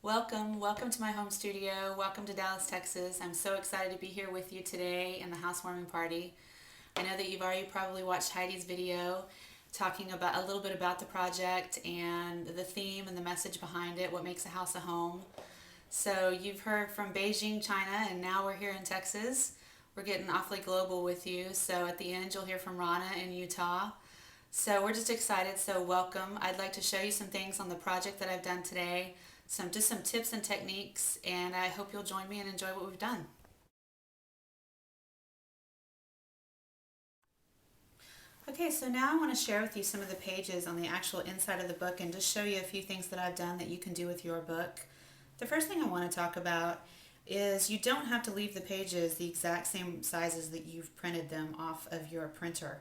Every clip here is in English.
Welcome to my home studio. Welcome to Dallas, Texas. I'm so excited to be here with you today in the housewarming party. I know that you've already probably watched Heidi's video talking about a little bit about the project and the theme and the message behind it, what makes a house a home. So you've heard from Beijing, China, and now we're here in Texas. We're getting awfully global with you. So at the end, you'll hear from Rana in Utah. So we're just excited, so welcome. I'd like to show you some things on the project that I've done today, some tips and techniques, and I hope you'll join me and enjoy what we've done. Okay, so now I want to share with you some of the pages on the actual inside of the book and just show you a few things that I've done that you can do with your book. The first thing I want to talk about is you don't have to leave the pages the exact same sizes that you've printed them off of your printer.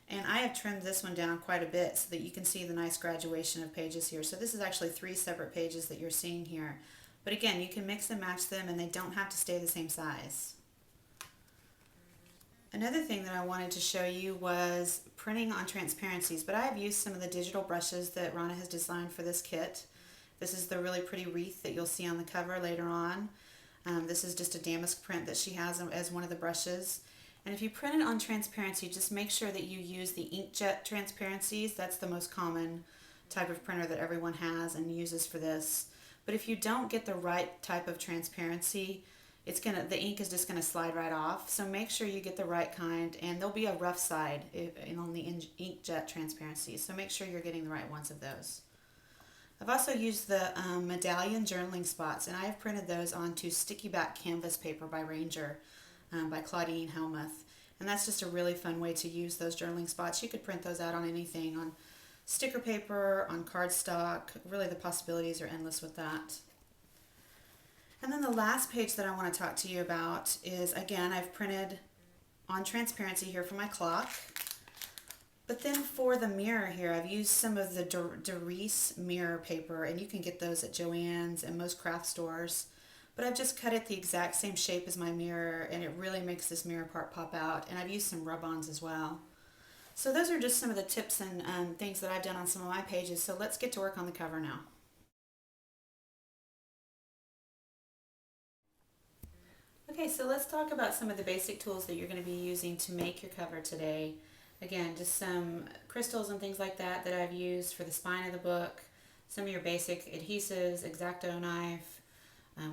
And I have trimmed this one down quite a bit so that you can see the nice graduation of pages here. So this is actually 3 separate pages that you're seeing here. But again, you can mix and match them and they don't have to stay the same size. Another thing that I wanted to show you was printing on transparencies, but I have used some of the digital brushes that Rana has designed for this kit. This is the really pretty wreath that you'll see on the cover later on. This is just a damask print that she has as one of the brushes. And if you print it on transparency, just make sure that you use the inkjet transparencies. That's the most common type of printer that everyone has and uses for this. But if you don't get the right type of transparency, the ink is just gonna slide right off. So make sure you get the right kind, and there'll be a rough side on the inkjet transparency. So make sure you're getting the right ones of those. I've also used the medallion journaling spots, and I have printed those onto sticky back canvas paper by Ranger. By Claudine Helmuth, and that's just a really fun way to use those journaling spots. You could print those out on anything, on sticker paper, on cardstock. Really, the possibilities are endless with that. And then the last page that I want to talk to you about is, again, I've printed on transparency here for my clock, but then for the mirror here, I've used some of the Doris mirror paper, and you can get those at Joann's and most craft stores. But I've just cut it the exact same shape as my mirror, and it really makes this mirror part pop out. And I've used some rub-ons as well. So those are just some of the tips and things that I've done on some of my pages. So let's get to work on the cover now. Okay, so let's talk about some of the basic tools that you're going to be using to make your cover today. Again, just some crystals and things like that that I've used for the spine of the book. Some of your basic adhesives, X-Acto knife.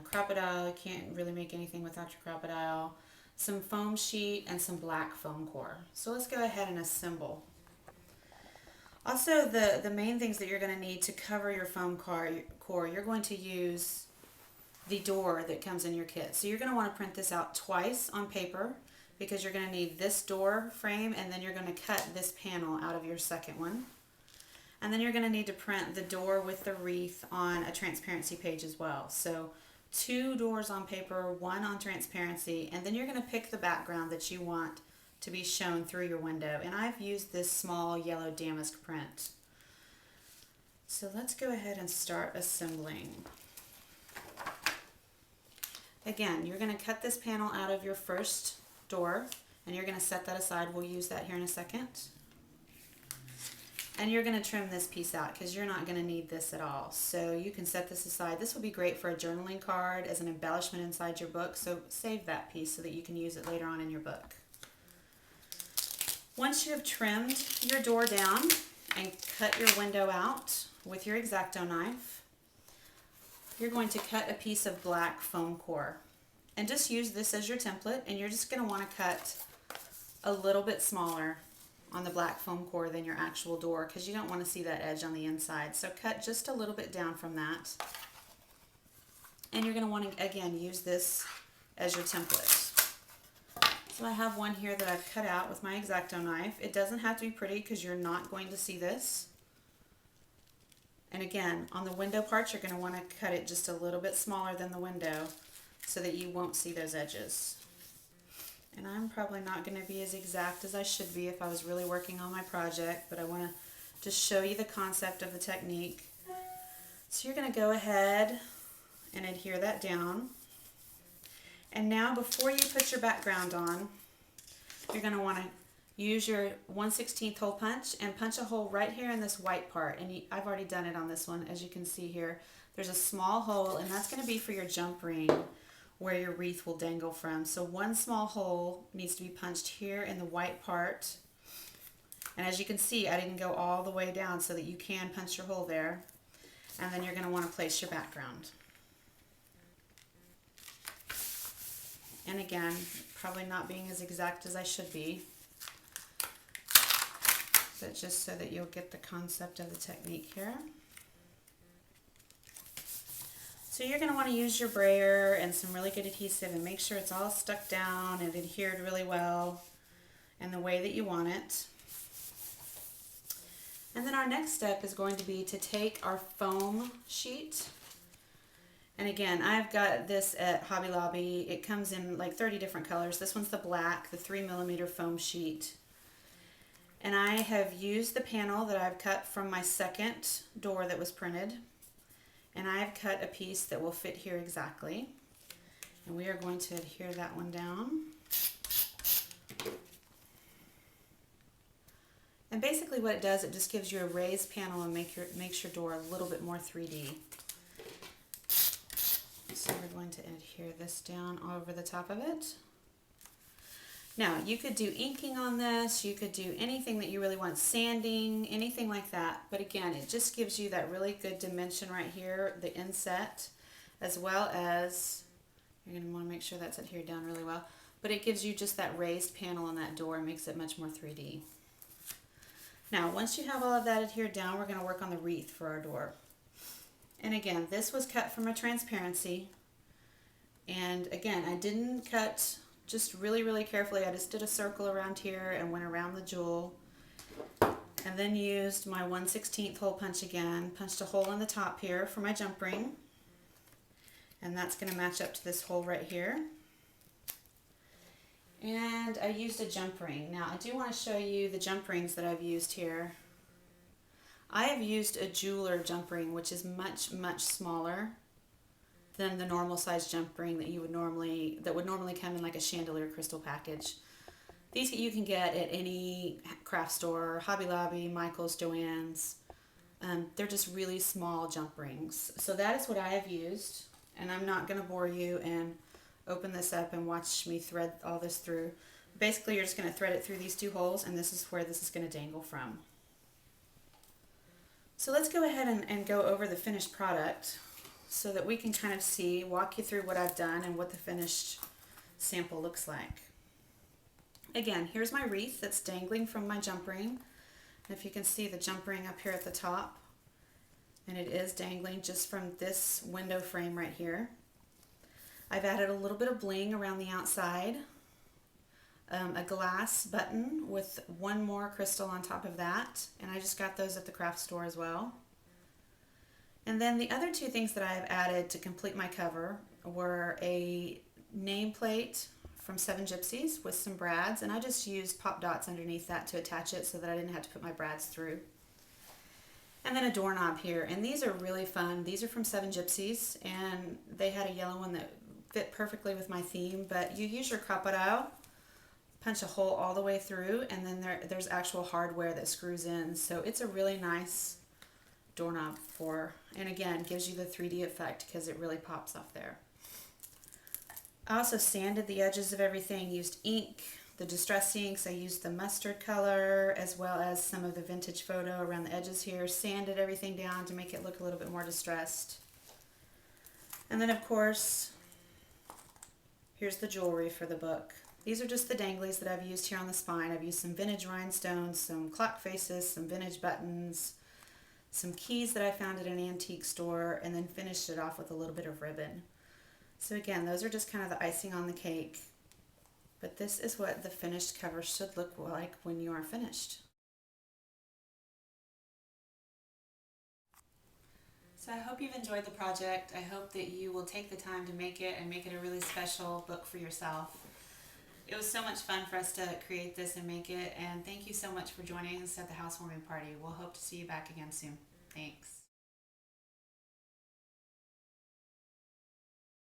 Crocodile, you can't really make anything without your crocodile, some foam sheet, and some black foam core. So let's go ahead and assemble. Also, the main things that you're going to need to cover your foam core, you're going to use the door that comes in your kit. So you're going to want to print this out twice on paper because you're going to need this door frame, and then you're going to cut this panel out of your second one. And then you're going to need to print the door with the wreath on a transparency page as well. So 2 doors on paper, 1 on transparency, and then you're going to pick the background that you want to be shown through your window. And I've used this small yellow damask print. So let's go ahead and start assembling. Again, you're going to cut this panel out of your first door, and you're going to set that aside. We'll use that here in a second. And you're going to trim this piece out because you're not going to need this at all. So you can set this aside. This will be great for a journaling card as an embellishment inside your book. So save that piece so that you can use it later on in your book. Once you have trimmed your door down and cut your window out with your X-Acto knife, you're going to cut a piece of black foam core. And just use this as your template, and you're just going to want to cut a little bit smaller on the black foam core than your actual door because you don't want to see that edge on the inside. So cut just a little bit down from that. And you're going to want to, again, use this as your template. So I have one here that I've cut out with my X-Acto knife. It doesn't have to be pretty because you're not going to see this. And again, on the window parts, you're going to want to cut it just a little bit smaller than the window so that you won't see those edges. And I'm probably not going to be as exact as I should be if I was really working on my project, but I want to just show you the concept of the technique. So you're going to go ahead and adhere that down. And now before you put your background on, you're going to want to use your 1/16 hole punch and punch a hole right here in this white part. And I've already done it on this one, as you can see here. There's a small hole, and that's going to be for your jump ring where your wreath will dangle from. So one small hole needs to be punched here in the white part. And as you can see, I didn't go all the way down so that you can punch your hole there. And then you're going to want to place your background. And again, probably not being as exact as I should be, but just so that you'll get the concept of the technique here. So you're going to want to use your brayer and some really good adhesive and make sure it's all stuck down and adhered really well in the way that you want it. And then our next step is going to be to take our foam sheet. And again, I've got this at Hobby Lobby. It comes in like 30 different colors. This one's the black, the 3mm foam sheet. And I have used the panel that I've cut from my second door that was printed. And I've cut a piece that will fit here exactly. And we are going to adhere that one down. And basically what it does, it just gives you a raised panel and makes your door a little bit more 3D. So we're going to adhere this down all over the top of it. Now, you could do inking on this, you could do anything that you really want, sanding, anything like that. But again, it just gives you that really good dimension right here, the inset, as well as, you're going to want to make sure that's adhered down really well, but it gives you just that raised panel on that door and makes it much more 3D. Now, once you have all of that adhered down, we're going to work on the wreath for our door. And again, this was cut from a transparency. And again, I didn't cut just really, really carefully. I just did a circle around here and went around the jewel. And then used my 1/16 hole punch again. Punched a hole in the top here for my jump ring. And that's going to match up to this hole right here. And I used a jump ring. Now, I do want to show you the jump rings that I've used here. I have used a jeweler jump ring, which is much, much smaller than the normal size jump ring that would normally come in like a chandelier crystal package. These you can get at any craft store, Hobby Lobby, Michael's, Joann's. They're just really small jump rings. So that is what I have used, and I'm not going to bore you and open this up and watch me thread all this through. Basically, you're just going to thread it through these two holes, and this is where this is going to dangle from. So let's go ahead and go over the finished product so that we can kind of walk you through what I've done and what the finished sample looks like. Again, here's my wreath that's dangling from my jump ring. And if you can see the jump ring up here at the top, and it is dangling just from this window frame right here. I've added a little bit of bling around the outside, a glass button with one more crystal on top of that, and I just got those at the craft store as well. And then the other two things that I have added to complete my cover were a nameplate from 7 Gypsies with some brads, and I just used pop dots underneath that to attach it so that I didn't have to put my brads through. And then a doorknob here, and these are really fun. These are from 7 Gypsies, and they had a yellow one that fit perfectly with my theme, but you use your crocodile, punch a hole all the way through, and then there's actual hardware that screws in. So it's a really nice doorknob and again, gives you the 3D effect because it really pops off there. I also sanded the edges of everything, used ink, the distress inks. I used the mustard color as well as some of the vintage photo around the edges here, sanded everything down to make it look a little bit more distressed. And then of course, here's the jewelry for the book. These are just the danglies that I've used here on the spine. I've used some vintage rhinestones, some clock faces, some vintage buttons, some keys that I found at an antique store, and then finished it off with a little bit of ribbon. So again, those are just kind of the icing on the cake. But this is what the finished cover should look like when you are finished. So I hope you've enjoyed the project. I hope that you will take the time to make it and make it a really special book for yourself. It was so much fun for us to create this and make it, and thank you so much for joining us at the housewarming party. We'll hope to see you back again soon. Thanks.